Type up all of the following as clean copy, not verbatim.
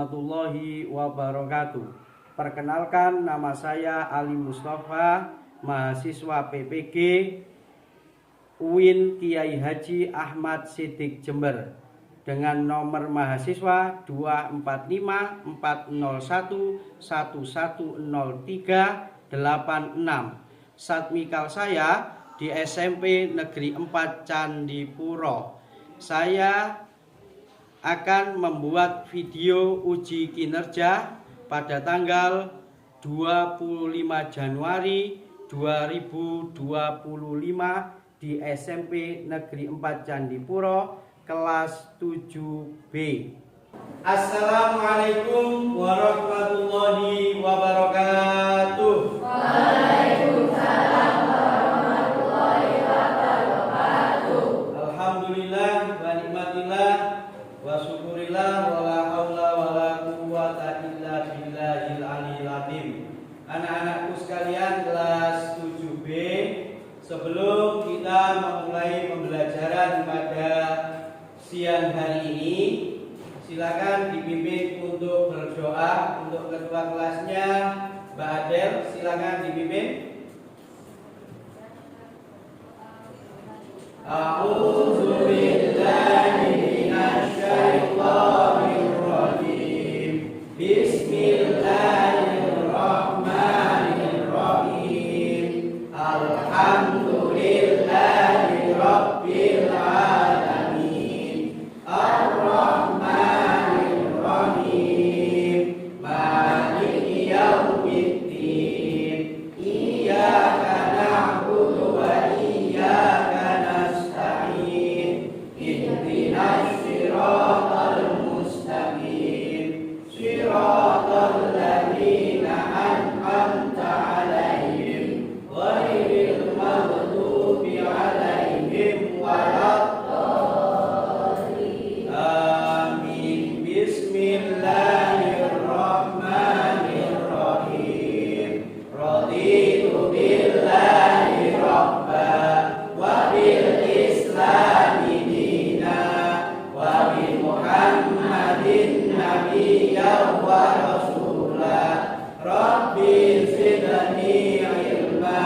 warahmatullahi wabarakatuh. Perkenalkan, nama saya Ali Mustafa, mahasiswa PPG UIN Kiai Haji Ahmad Siddiq Jember, dengan nomor mahasiswa 24540110386. Satmikal saya di SMP Negeri 4 Candipuro. Saya akan membuat video uji kinerja pada tanggal 25 Januari 2025 di SMP Negeri 4 Candipuro kelas 7B. Assalamualaikum warahmatullahi wabarakatuh. Waalaikumsalam warahmatullahi wabarakatuh. Alhamdulillah wa nikmatillah wa syukurillah wa la haula wa la quwwata illa billahil aliyil azim. Anak-anakku sekalian kelas 7B, sebelum kita memulai pembelajaran pada siang hari ini, silakan dipimpin untuk berdoa untuk ketua kelasnya, Mbak Adel, silakan dipimpin. A'udzu billahi minasy syaithanir rajim. Bismillahirrahmanirrahim. Alhamdulillahi rabbil alamin. Ar-Rahmanir Rahim. Maliki yaumiddin. Iyyaka na'budu wa iyyaka nasta'in. Ihdinas siratal mustaqim. Siratal ladzina an'amta 'alaihim ghairil maghdubi 'alaihim waladdallin. Amin. Bismillahirrahmanirrahim. Raditu billahi rabba wa bil islami dina wa bi Muhammadin nabiyyan wa rasula. Rabbi zidni ilma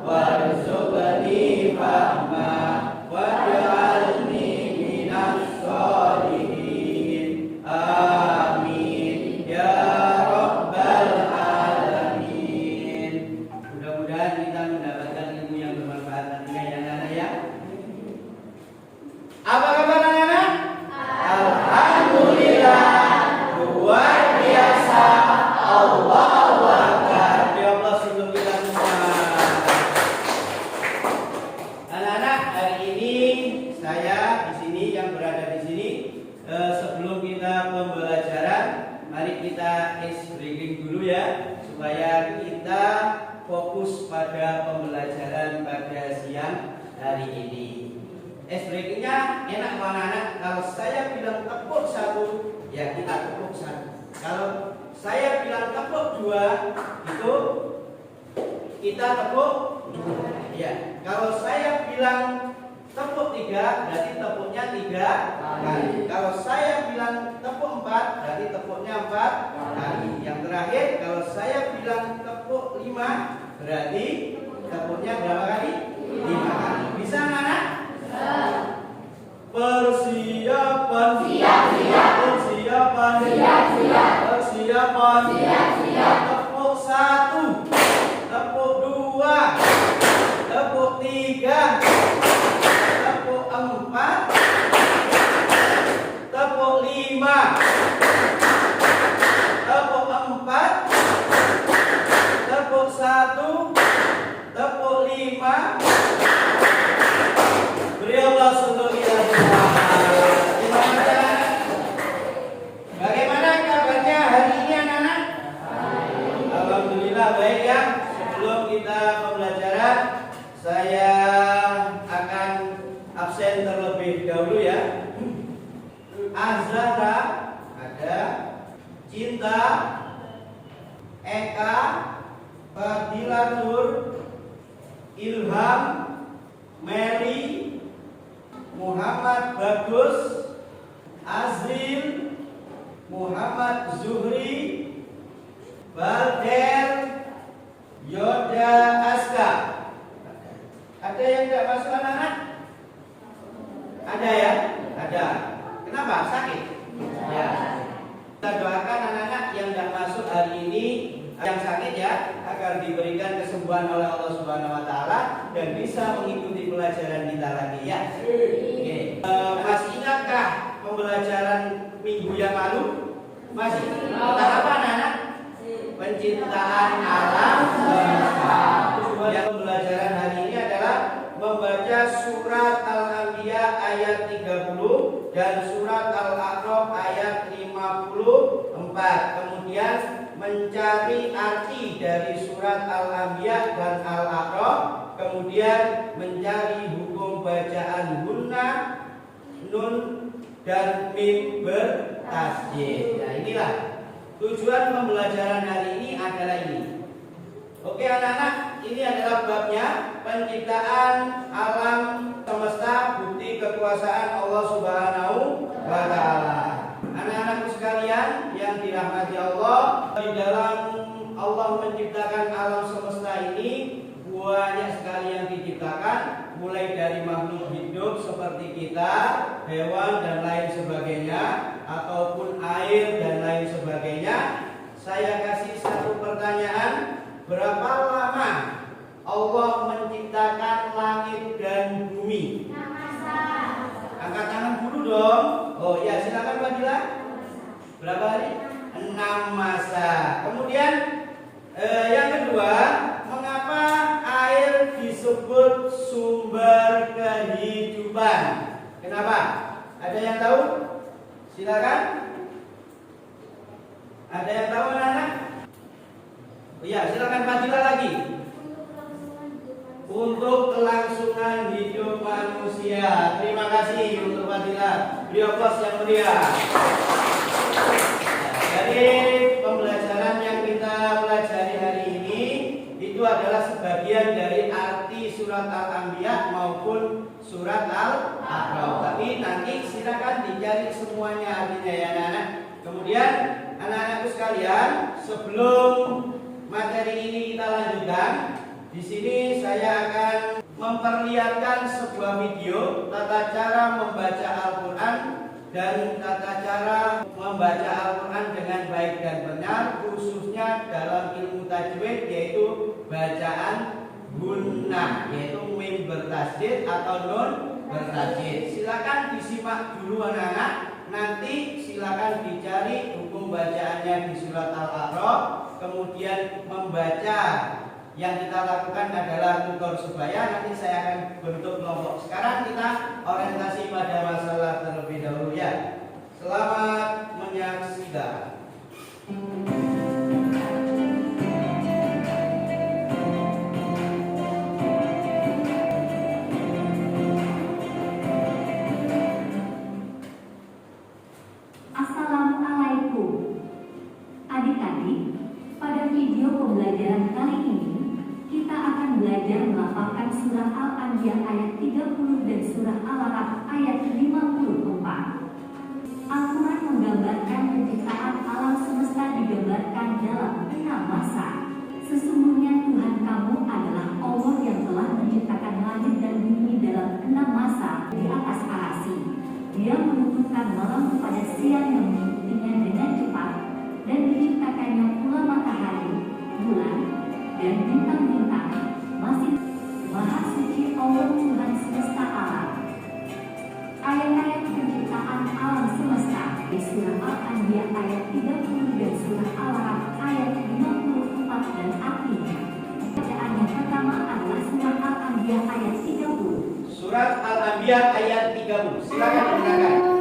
warzuqni fahma waj'alni minas sholihin. Amin ya rabbal alamin. Mudah-mudahan kita mendapatkan ilmu yang bermanfaat nantinya ya anak-anak ya. Apa kabar anak-anak? Alhamdulillah, luar biasa. Allahu Akbar. Ya Allah, sebelum kita semua, anak-anak, hari ini saya di sini, yang berada di sini, sebelum kita pembelajaran, mari kita ice breaking dulu ya, supaya kita fokus pada pembelajaran pada siang hari ini. Ice breakingnya enak anak-anak. Kalau saya bilang tepuk satu, ya kita tepuk satu. Kalau saya bilang tepuk dua, itu kita tepuk dua. Ya. Kalau saya bilang tepuk tiga, berarti tepuknya tiga kali. Kalau saya bilang tepuk empat, berarti tepuknya empat kali. Yang terakhir, kalau saya bilang tepuk lima, berarti tepuknya berapa kali? Lima kali. Bisa anak-anak? Persiapan. Siap-siap. Persiapan. Siap-siap. Persiapan. Siap-siap. Tepuk satu, tepuk dua, tepuk tiga, tepuk empat, tepuk lima, tepuk empat, tepuk satu, tepuk lima. Beri Allah untuk kita semua. Bagaimana kabarnya hari ini anak-anak? Alhamdulillah baik ya. Sebelum kita pembelajaran, saya akan absen terlebih dahulu ya. Azhara ada, Cinta, Eka, Fadilatur, Ilham, Mary, Muhammad Bagus, Azril, Muhammad Zuhri, Balder, Yoda Aska. Ada yang tidak masuk anak-anak? Ada ya? Ada. Kenapa? Sakit? Ya. Kita doakan anak-anak yang tidak masuk hari ini, yang sakit ya, agar diberikan kesembuhan oleh Allah Subhanahu wa taala dan bisa mengikuti pelajaran kita lagi ya. Oke. Masih ingatkah pembelajaran minggu yang lalu? Masih. Tentang apa anak-anak? Penciptaan alam semesta. Yang pembelajaran hari ini adalah membaca surat Al-Anbiya ayat 30 dan surat Al-A'raf ayat 54. Kemudian mencari arti dari surat Al-Anbiya dan Al-A'raf. Kemudian mencari hukum bacaan gunnah, nun dan mim bertasydid. Nah, inilah tujuan pembelajaran hari ini adalah ini. Oke anak-anak, ini adalah babnya penciptaan alam semesta, bukti kekuasaan Allah Subhanahu wa taala. Anak-anakku sekalian yang dirahmati Allah, di dalam Allah menciptakan alam semesta ini banyak sekali yang diciptakan, mulai dari makhluk hidup seperti kita, hewan dan lain sebagainya, ataupun air dan lain sebagainya. Saya kasih satu pertanyaan, berapa lama Allah menciptakan langit dan bumi? 6 masa. Angkat tangan dulu dong. Oh ya, silakan Fadila. Berapa hari? 6 masa. Kemudian yang kedua, mengapa air disebut sumber kehidupan? Kenapa? Ada yang tahu? Silakan. Ada yang tahu anak-anak? Oh iya, silakan Fadila lagi. Untuk kelangsungan hidup manusia. Terima kasih untuk Fadila. Beri aplaus yang meriah. Dari pembelajaran yang kita pelajari hari ini, itu adalah sebagian dari arti surat Al-Anbiya maupun surat Al-A'raf. Tapi nanti silakan dicari semuanya artinya ya anak-anak. Kemudian anak-anakku sekalian, sebelum materi ini kita lanjutkan, di sini saya akan memperlihatkan sebuah video tata cara membaca Al-Quran dan tata cara membaca Al-Quran dengan baik dan benar, khususnya dalam ilmu tajwid, yaitu bacaan gunnah, yaitu mim bertasydid atau nun bertasydid. Silakan disimak dulu anak-anak. Nanti silakan dicari hukum bacaannya di surat Al-A'raf. Kemudian membaca yang kita lakukan adalah tutor sebaya. Nanti saya akan bentuk kelompok. Sekarang kita orientasi pada masalah terlebih dahulu ya. Selamat menyaksikan. Assalamualaikum. Adik-adik, pada video pembelajaran kali ini kita akan belajar melafalkan surah Al-Anbiya ayat 30 dan surah Al-A'raf ayat 54. Al-Quran menggambarkan penciptaan alam semesta digambarkan dalam 6 masa. Sesungguhnya Tuhan kamu adalah Allah yang telah menciptakan langit dan bumi dalam 6 masa di atas arasy. Dia menutupkan malam kepada siang yang mengikutinya dengan cepat, dan diciptakannya pula matahari, bulan, dan bintang-bintang. Masih Maha Suci Allah Tuhan semesta alam. Ayat-ayat penciptaan alam semesta di surah Al-Anbiya ayat 30 dan surah Al-A'raf ayat 54 dan artinya. Bacaan yang pertama adalah surah Al-Anbiya ayat 30. Surat Al-Anbiya ayat 30. Silakan dengarkan.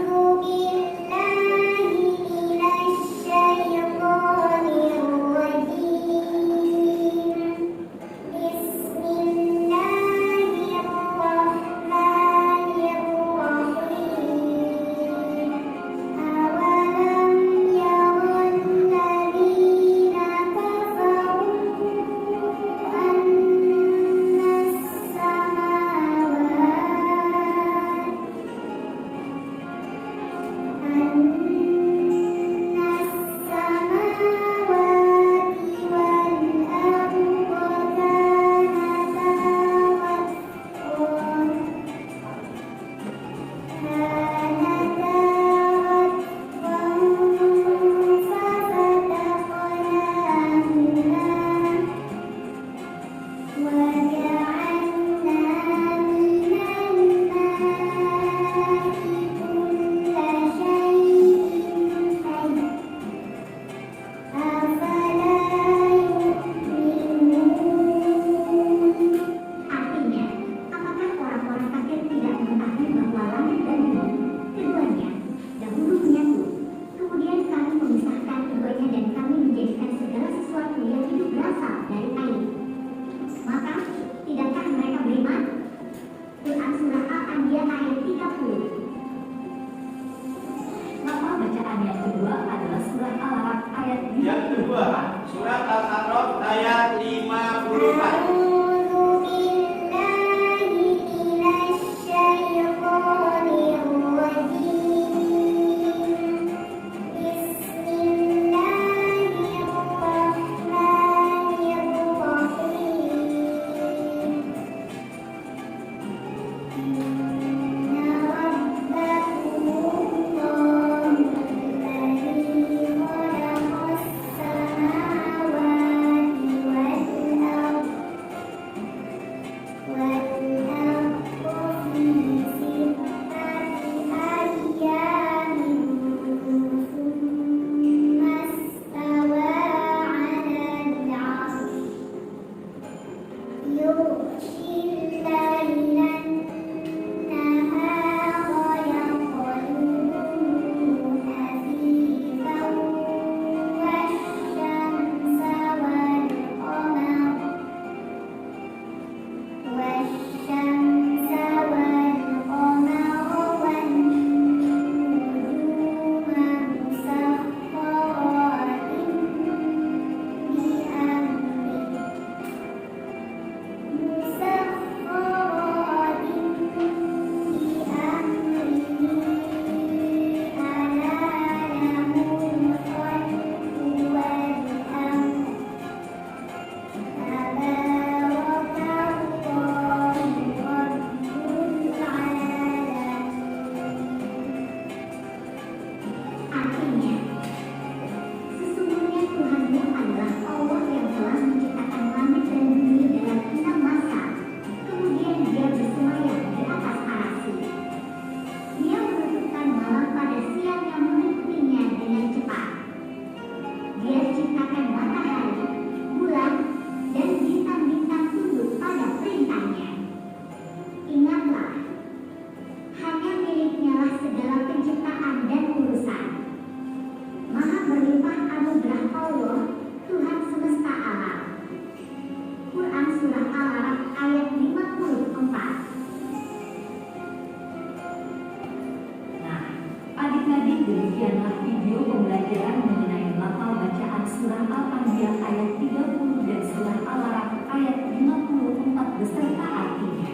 Demikianlah video pembelajaran mengenai lafal bacaan surah Al-Anbiya ayat 30 dan surah Al-Araf ayat 54 beserta artinya.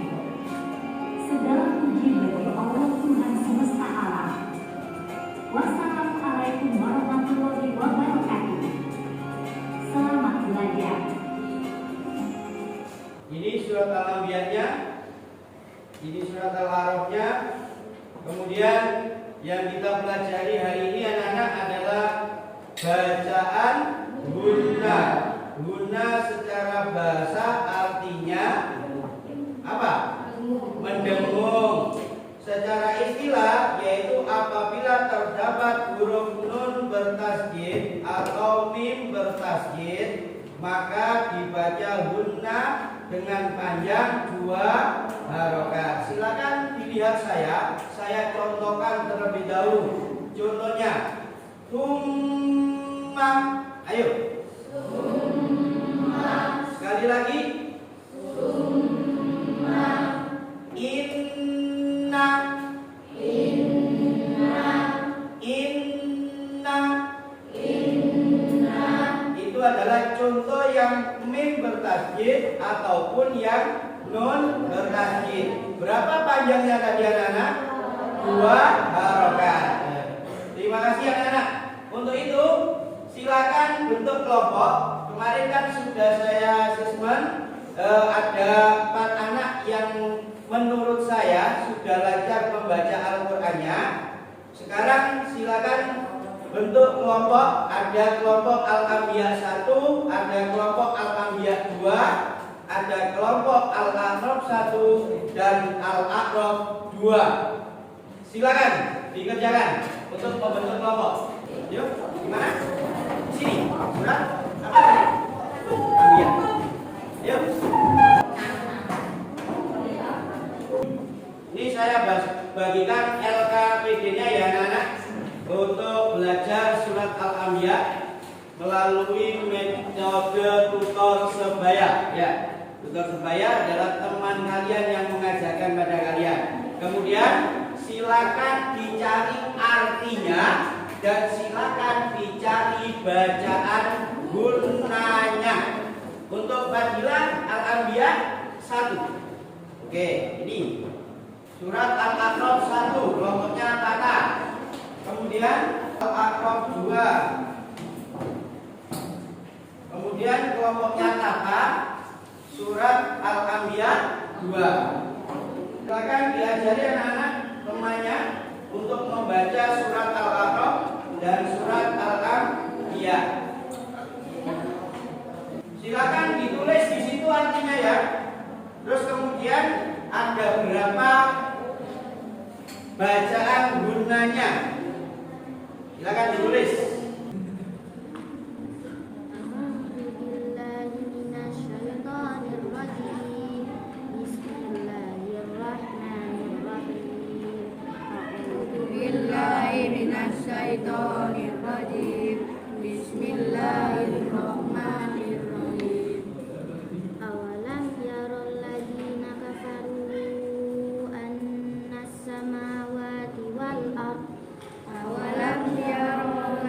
Segala puji bagi Allah Tuhan semesta alam. Wassalamualaikum warahmatullahi wabarakatuh. Selamat belajar. Ini surat Al-Anbiya-nya, ini surat Al-Arafnya. Kemudian yang kita pelajari hari ini anak-anak adalah bacaan gunna. Gunna secara bahasa artinya apa? Mendengung. Secara istilah yaitu apabila terdapat huruf nun bertasydid atau mim bertasydid, maka dibaca gunna dengan panjang 2 harokat. Silakan dilihat saya contohkan terlebih dahulu. Contohnya, summa, ayo. Summa. Sekali lagi. Summa. Inna. Inna. Inna. Inna. Itu adalah contoh yang mim bertasydid ataupun yang nun bertasydid. Berapa panjangnya tadi anak-anak? 2 harokat. Terima kasih anak-anak. Untuk itu silakan bentuk kelompok. Kemarin kan sudah saya asesmen, ada 4 anak yang menurut saya sudah lancar membaca Al-Qur'annya. Sekarang silakan bentuk kelompok. Ada kelompok Al-Anbiya 1, ada kelompok Al-Anbiya 2, ada kelompok Al-A'raf 1 dan Al-A'raf 2. Silakan dikerjakan untuk membentuk kelompok. Yuk, gimana? Sini, surat apa tadi? Anbiya. Yuk. Ini saya bagikan LKPD-nya ya anak-anak untuk belajar surat Al-Anbiya melalui metode tutor sebaya ya. Tutor sebaya adalah teman kalian yang mengajarkan pada kalian. Kemudian silakan dicari artinya dan silakan dicari bacaan gunnanya. Untuk Fadilah Al-Anbiya 1. Oke, ini surat Al-A'raf 1 kelompoknya kata. Kemudian Al-A'raf 2. Kemudian kelompoknya kata surat Al-Anbiya 2. Silakan diajari anak-anak temannya untuk membaca surat Al-A'raf dan surat Al-Anbiya. Silakan ditulis di situ artinya ya. Terus kemudian ada berapa bacaan gunanya. Silakan ditulis. Bismillahirrahmanirrahim. Bismillahirrahmanirrahim. Awalam yarol ladzina kafaru annas samawati wal ard. Awalam yarol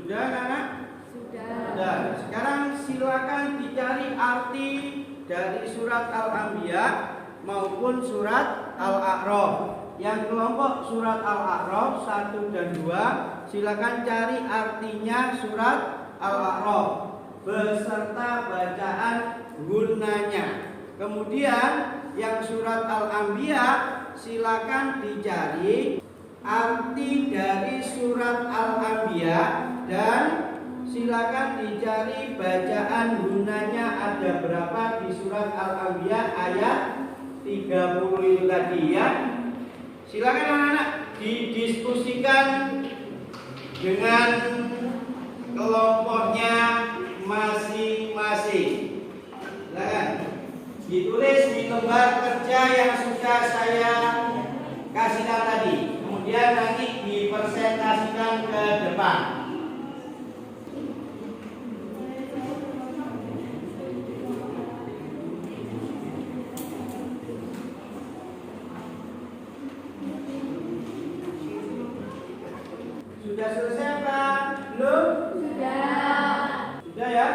Sudah anak? Sudah. Sekarang silakan dicari arti dari surat Al-Anbiya maupun surat Al-A'raf. Yang kelompok surat Al-A'raf 1 dan 2, silakan cari artinya surat Al-A'raf beserta bacaan gunanya. Kemudian yang surat Al-Anbiya silakan dicari arti dari surat Al-Anbiya dan silakan dicari bacaan gunanya ada berapa di surat Al-Anbiya ayat 30 itu tadi ya. Silakan anak-anak didiskusikan dengan kelompoknya masing-masing. Silakan ditulis di lembar kerja yang sudah saya kasihkan tadi. Kemudian nanti dipresentasikan ke depan. Sudah selesai apa? Belum? Sudah ya?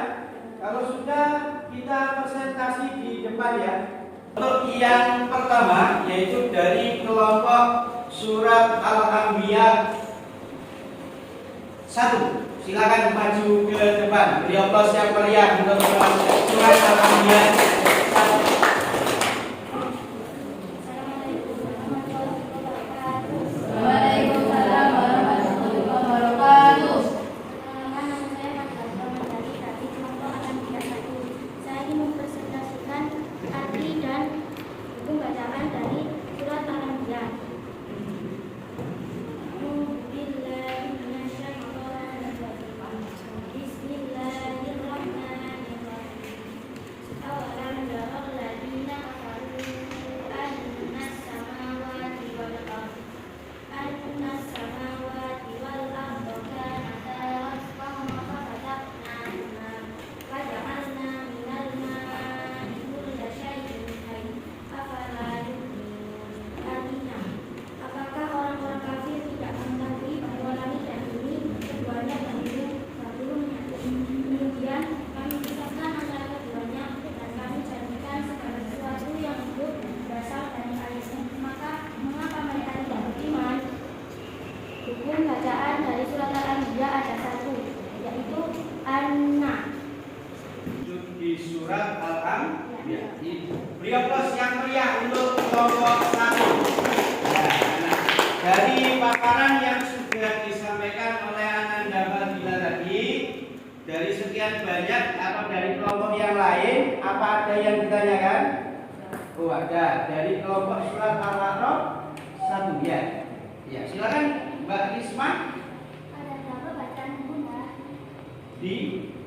Kalau sudah, kita presentasi di depan ya. Untuk yang pertama, yaitu dari kelompok surat Al-Anbiya 1. Silakan maju ke depan. Beri aplaus yang meriah untuk surat Al-Anbiya 1. Beri aplaus yang meriah untuk kelompok 1. Dari paparan yang sudah disampaikan oleh Ananda Fadila tadi, dari sekian banyak atau dari kelompok yang lain, apa ada yang ditanyakan? Oh ada, dari kelompok surat Al-A'raf 1 ya. Ya, silakan Mbak Risma. Ada berapa bacaan guna Di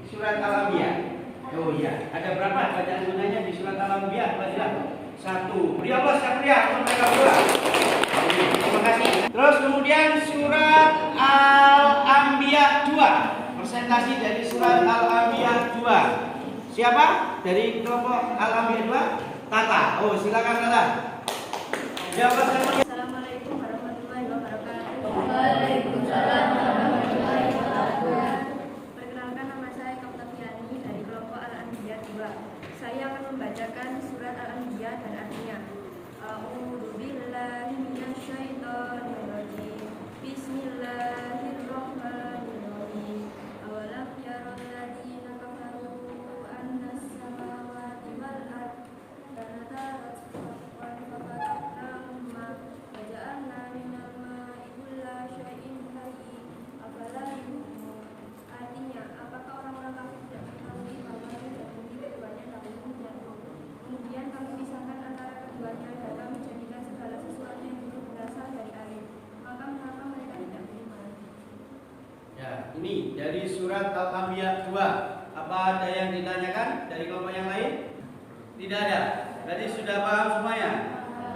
surat Al-Anbiya. Oh iya, ada berapa bacaan gunanya di surat Al-Anbiya? Fadilah 1. Beri aplaus yang meriah untuk mereka berdua. Terima kasih. Terus kemudian surat Al-Anbiya 2. Presentasi dari surat Al-Anbiya 2. Siapa? Dari kelompok Al-Anbiya 2? Tata. Oh, silakan Tata. Beri aplaus yang meriah. Assalamualaikum warahmatullahi wabarakatuh. Waalaikumsalam warahmatullahi wabarakatuh. Perkenalkan, nama saya Kaptafiani dari kelompok Al-Anbiya 2. Saya akan membacakan surat Al-Anbiya dan artinya. A'udzu billahi minasyaitonir rajim. Bismillahirrahmanirrahim. Awalam yarul ladzina kafaru annas samawati wal ardh kanata ratqan fafataqnahuma wa ja'alna minal ma'i kulla syai'in hayy. Afala yu'minun. Artinya, apakah orang-orang kafir tidak mengetahui bahwa kami dan bumi keduanya dahulu dan kemudian kami pisahkan antara keduanya dan kami jadikan segala sesuatu yang hidup berasal dari air. Maka mengapa mereka tidak beriman? Ya, ini dari surat Al-Anbiya 2. Apa ada yang ditanyakan dari kelompok yang lain? Tidak ada. Berarti sudah paham semuanya.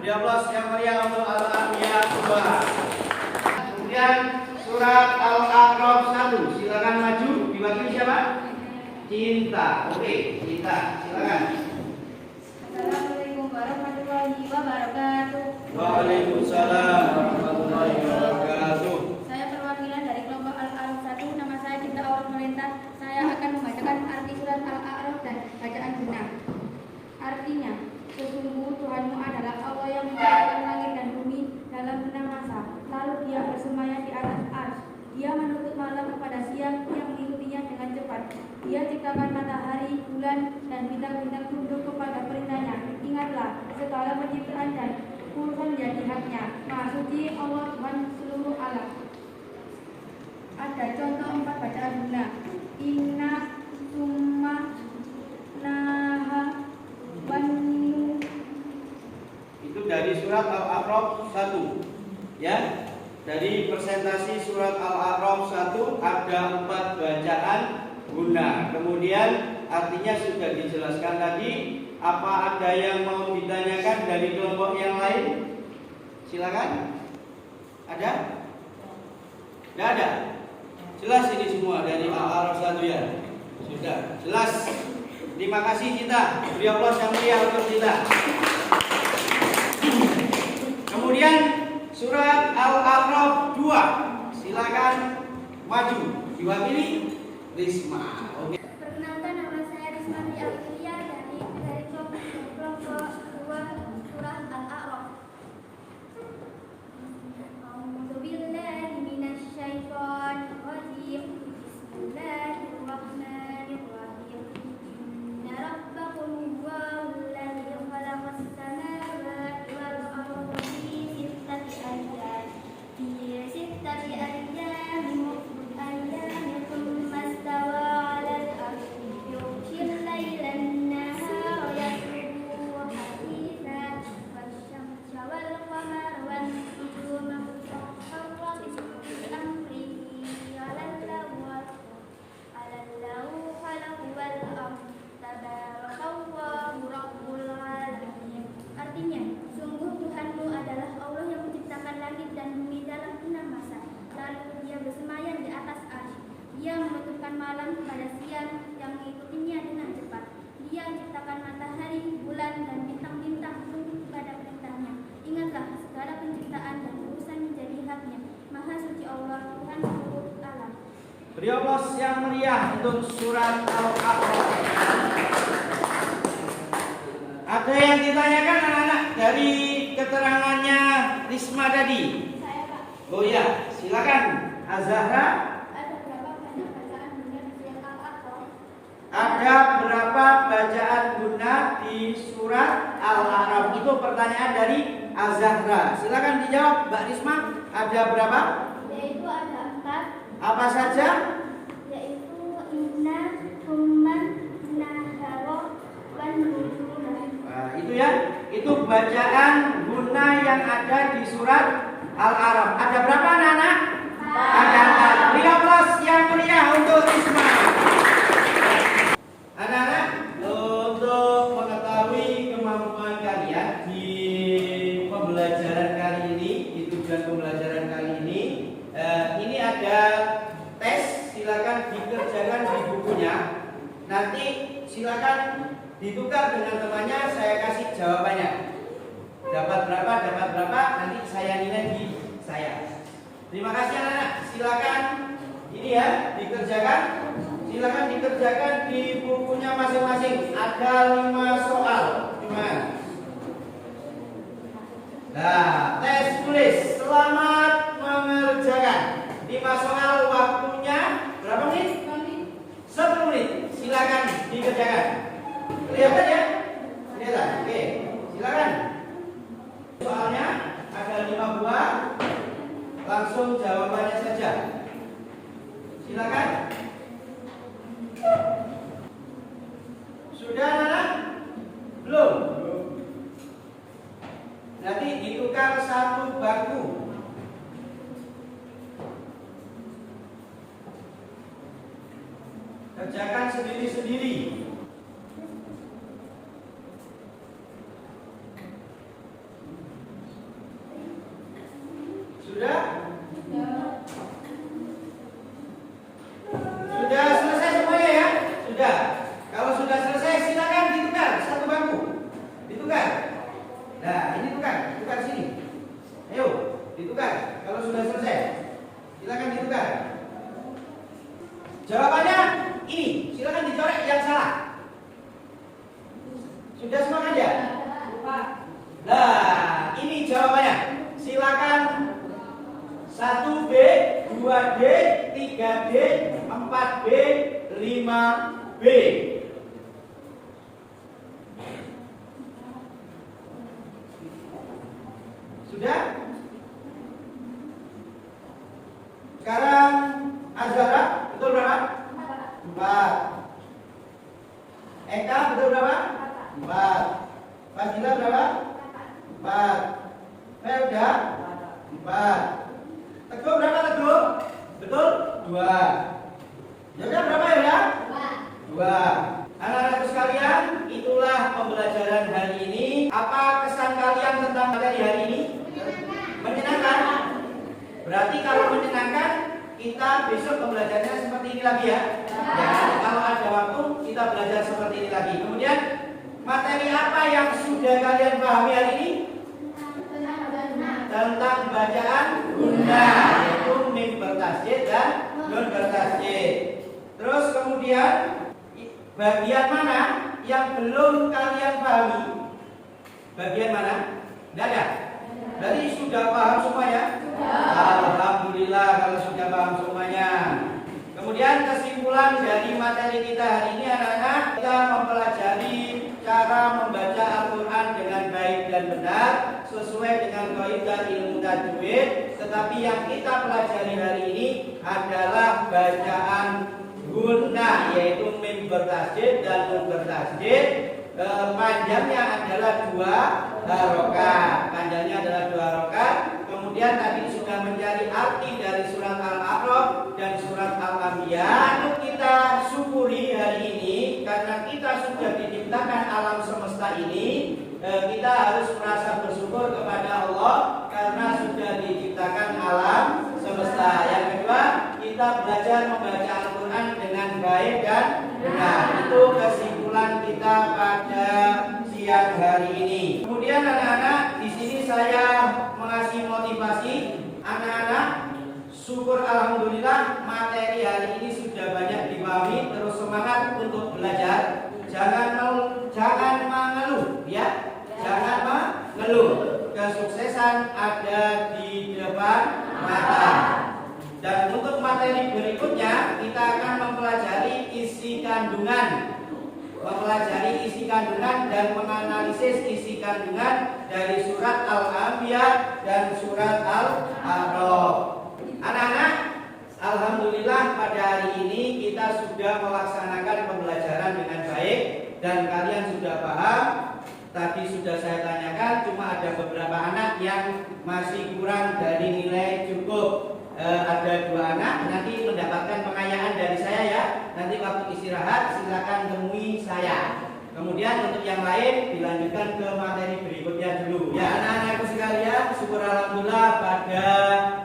Beri aplaus yang meriah untuk Al-Anbiya 2. Kemudian surat Al-A'raf 1. Silakan maju. Diwakili siapa? Cinta. Oke, Cinta. Silakan. Assalamualaikum warahmatullahi wabarakatuh. Waalaikumsalam warahmatullahi wabarakatuh. Saya perwakilan dari kelompok Al-Araf 1. Nama saya Cinta Artinya, sesungguh Tuhanmu adalah Allah yang menciptakan langit dan bumi dalam benang masa. Lalu Dia bersemayam di atas arsy. Dia menutup malam kepada siang yang mengikutinya dengan cepat. Dia ciptakan matahari, bulan, dan bintang-bintang tunduk kepada perintahnya. Ingatlah, segala penciptaan dan urusan menjadi haknya. Maha suci Allah Tuhan seluruh alam. Ada contoh 4 bacaan guna. Inna, summa, naha, wanu. Itu dari surat Al-A'raf 1. Ya. Dari presentasi surat Al-A'raf 1 ada 4 bacaan guna. Kemudian artinya sudah dijelaskan tadi. Apa ada yang mau ditanyakan dari kelompok yang lain? Silakan. Ada? Tidak ada. Jelas ini semua dari Al-A'raf 1 ya. Sudah jelas. Terima kasih kita. Beri Allah yang mulia untuk kita. Kemudian surat Al-A'raf 2. Silakan maju. Diwakili Risma. Oke. Perkenalkan, nama saya Risma Ria dari kelompok 2 surah Al-A'raf. A'udzu billahi minasy syaithanir rajim. Bismillahirrahmanirrahim. Inna rabbakum huwal ladzi khalaqas samawati wal arda fi sittati ayyamin thumma istawa 'alal 'arsy yughshil laila an-nahara yatlubuhu hadithan wasyamsa wal qamara wan nujuma musakkharatin bi amrihi 'alallahu khalaqu wal ardh tabarakallahu rabbul alamin. Artinya, sungguh Tuhanmu adalah Allah yang menciptakan langit dan bumi dalam 6 masa. Lalu Dia bersemayam di atas arsy. Dia menutupkan malam kepada siang yang mengikutinya dengan cepat. Dia menciptakan matahari, bulan, dan bintang-bintang tunduk kepada perintahnya. Ingatlah, segala penciptaan dan urusan menjadi haknya. Maha suci Allah, Tuhan seluruh alam. Beri Allah yang meriah untuk surat Al-A'raf. Ada yang ditanyakan anak-anak dari keterangannya Risma tadi? Saya, Pak. Oh iya, silakan Azahra. Ada berapa banyak bacaan guna di surat Al-A'raf? Ada berapa bacaan guna di surat Al-A'raf? Itu pertanyaan dari Azahra. Silakan dijawab, Mbak Risma. Ada berapa? Yaitu ada 4. Apa saja? Yaitu inna, summan, nahara, wan nujuma. Nah, itu ya. Itu bacaan guna yang ada di surat Al-A'raf. Ada berapa anak-anak? Ada 4. Beri aplaus yang meriah untuk Risma. Anak-anak, untuk mengetahui kemampuan kalian di pembelajaran kali ini, di tujuan pembelajaran kali ini ada tes. Silakan dikerjakan di bukunya. Nanti silakan ditukar dengan temannya. Saya kasih jawabannya. Dapat berapa, nanti saya nilai di saya. Terima kasih anak-anak. Silakan ini ya dikerjakan. Silakan dikerjakan di bukunya masing-masing. Ada 5 soal. Gimana? Nah, tes tulis. Selamat mengerjakan. 5 soal, waktunya berapa menit? 10 menit. Silakan dikerjakan. Kelihatan ya? Kelihatan. Oke. Silakan. Soalnya ada 5 buah. Langsung jawabannya saja. Silakan. Sudah anak? Belum? Nanti ditukar 1 bangku. Kerjakan sendiri-sendiri. Sudah? Sudah selesai semuanya ya? Sudah. Kalau sudah selesai silakan ditukar 1 bangku. Ditukar. Nah, ini tukar sini. Ayo, ditukar. Kalau sudah selesai, silakan ditukar. Jawabannya ini. Silakan dicoret yang salah. Sudah. Sudah semangat ya? Nah, ini jawabannya. Silakan 1B, 2D, 3D, 4B, 5B. Sudah? Sekarang Azhara, betul berapa? 4. Eka, betul berapa? 4. Fadila berapa? 4. Felda? 4. Teguh berapa Teguh? Betul? 2. Yaudah berapa ya? 2. Anak-anakku sekalian, itulah pembelajaran hari ini. Apa kesan kalian tentang materi hari ini? Menyenangkan? Berarti kalau menyenangkan, kita besok pembelajarannya seperti ini lagi ya. Dan kalau ada waktu, kita belajar seperti ini lagi. Kemudian, materi apa yang sudah kalian pahami hari ini? Tentang bacaan guna, yaitu mim bertasydid dan nun bertasydid. Terus kemudian bagian mana yang belum kalian pahami? Bagian mana? Tidak ada. Berarti sudah paham semuanya? Alhamdulillah kalau sudah paham semuanya. Kemudian kesimpulan dari materi kita hari ini anak-anak, kita mempelajari cara membaca Al-Quran dengan baik dan benar sesuai dengan kaidah ilmu tajwid. Tetapi yang kita pelajari hari ini adalah bacaan guna, yaitu mim bertasydid dan nun bertasydid. Panjangnya adalah 2 harokat. Panjangnya adalah 2 harokat. Kemudian tadi sudah mencari arti dari surat Al-A'raf dan surat Al-Anbiya. Kita syukuri hari ini karena kita sudah diciptakan alam semesta ini. Kita harus merasa bersyukur kepada Allah karena sudah diciptakan alam semesta. Yang kedua, kita belajar membaca Al-Quran dengan baik dan benar. Itu kesimpulan kita pada siang hari ini. Kemudian anak-anak, di sini saya mengasih motivasi anak-anak. Syukur alhamdulillah materi hari ini sudah banyak dipahami. Terus semangat untuk belajar. Jangan mengeluh, ya. Jangan mengeluh. Kesuksesan ada di depan mata. Dan untuk materi berikutnya kita akan mempelajari isi kandungan. Mempelajari isi kandungan dan menganalisis isi kandungan dari surat Al-Anbiya dan surat Al-A'raf. Anak-anak, alhamdulillah pada hari ini kita sudah melaksanakan pembelajaran dengan baik dan kalian sudah paham. Tadi sudah saya tanyakan, cuma ada beberapa anak yang masih kurang dari nilai cukup. Ada 2 anak nanti mendapatkan pengayaan dari saya ya. Nanti waktu istirahat silakan temui saya. Kemudian untuk yang lain dilanjutkan ke materi berikutnya dulu. Ya anak-anakku sekalian, syukur alhamdulillah pada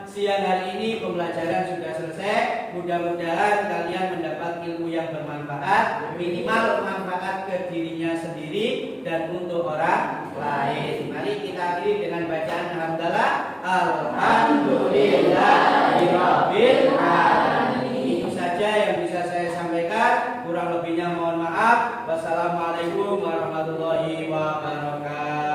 siang hari ini pembelajaran sudah selesai. Mudah-mudahan kalian mendapat ilmu yang bermanfaat, minimal manfaat ke dirinya sendiri dan untuk orang lain. Mari kita akhiri dengan bacaan alhamdulillah. Alhamdulillahirabbil alamin. Itu saja yang bisa saya sampaikan. Kurang lebihnya mohon maaf. Wassalamualaikum warahmatullahi wabarakatuh.